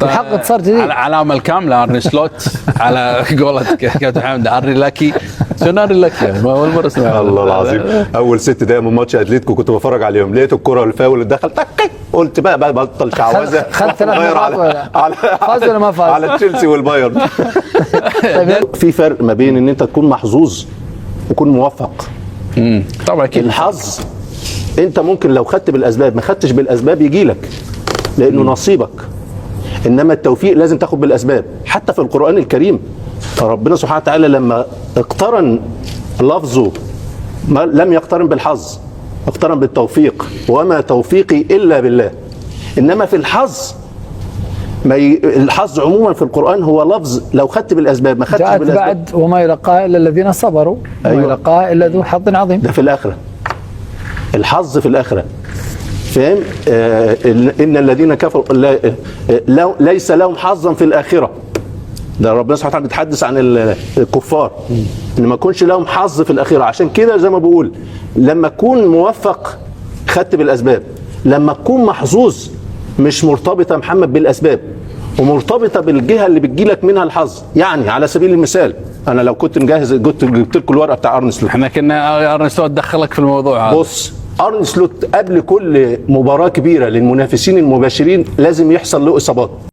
الحق صار جديد. علامه الكامله ارني سلوت على قولة كابتن حمد ارني لاكي. شنو ارني لاكي؟ اول مره اسمعها. الله العظيم اول 6 دقايق من ماتش اتلتيكو كنت بتفرج عليهم، لقيت الكره الفاول اللي دخل تك، قلت بقى بطل شعوذه. خد 3 نقاط على فاز ولا ما فاز؟ على تشيلسي والبايرن. في فرق ما بين ان انت تكون محظوظ وتكون موفق. طبعا اكيد الحظ انت ممكن لو خدت بالاسباب ما خدتش بالاسباب يجي لك لانه نصيبك، انما التوفيق لازم تاخد بالاسباب. حتى في القران الكريم ربنا سبحانه وتعالى لما اقترن لفظه لم يقترن بالحظ، اقترن بالتوفيق، وما توفيقي الا بالله. انما في الحظ الحظ عموما في القران هو لفظ لو خدت بالاسباب ما خدتش بالاسباب بعد وما يلقاها الا الذين صبروا وما يلقاها الا ذو حظ عظيم. ده في الاخره، الحظ في الاخره. فاهم؟ ان الذين كفروا ليس لهم حظا في الاخره. ده ربنا سبحانه وتعالى بيتحدث عن الكفار ان ما يكونش لهم حظ في الاخره. عشان كده زي ما بقول لما تكون موفق خدت بالاسباب، لما تكون محظوظ مش مرتبطه محمد بالاسباب ومرتبطه بالجهه اللي بتجيلك منها الحظ. يعني على سبيل المثال انا لو كنت مجهز جبت لكم الورقه بتاع ارن سلوت. احنا كنا ارن سلوت دخلك في الموضوع هذا. بص ارن سلوت قبل كل مباراه كبيره للمنافسين المباشرين لازم يحصل له اصابات.